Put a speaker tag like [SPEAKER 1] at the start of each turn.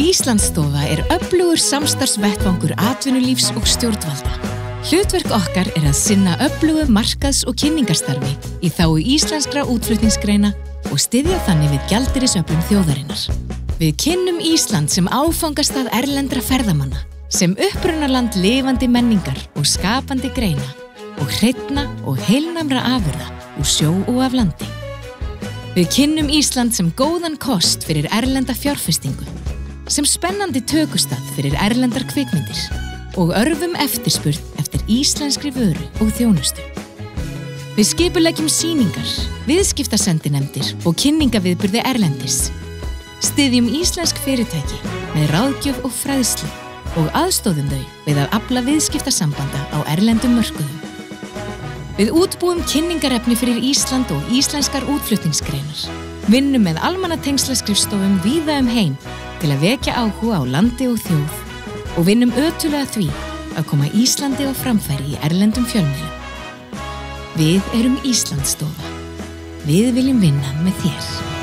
[SPEAKER 1] Íslandsstofa öflugur samstarfsvettvangur atvinnulífs og stjórnvalda. Hlutverk okkar að sinna öflugu markaðs- og kynningarstarfi í þágu íslenskra útflutningsgreina og styðja þannig við gjaldeyrisöflun þjóðarinnar. Við kynnum Ísland sem áfangastað erlendra ferðamanna, sem upprunaland lifandi menningar og skapandi greina og hreinna og heilnæmra afurða úr sjó og af landi. Við kynnum Ísland sem góðan kost fyrir erlenda fjárfestingu, sem spennandi tökustað fyrir erlendar kvikmyndir og örvum eftirspurn eftir íslenskri vöru og þjónustu. Við skipuleggjum sýningar, viðskiptasendinefndir og kynningaviðburði erlendis. Styðjum íslensk fyrirtæki með ráðgjöf og fræðslu og aðstoðum þau við að afla viðskiptasambanda á erlendum mörkuðum. Við útbúum kynningarefni fyrir Ísland og íslenskar útflutningsgreinar. Vinnum með almannatengslarskrifstofum víða heim til að vekja áhuga á landi og þjóð og vinnum ötulega því að koma Íslandi á framfæri í erlendum fjölmiðlum. Við erum Íslandsstofa. Við viljum vinna með þér.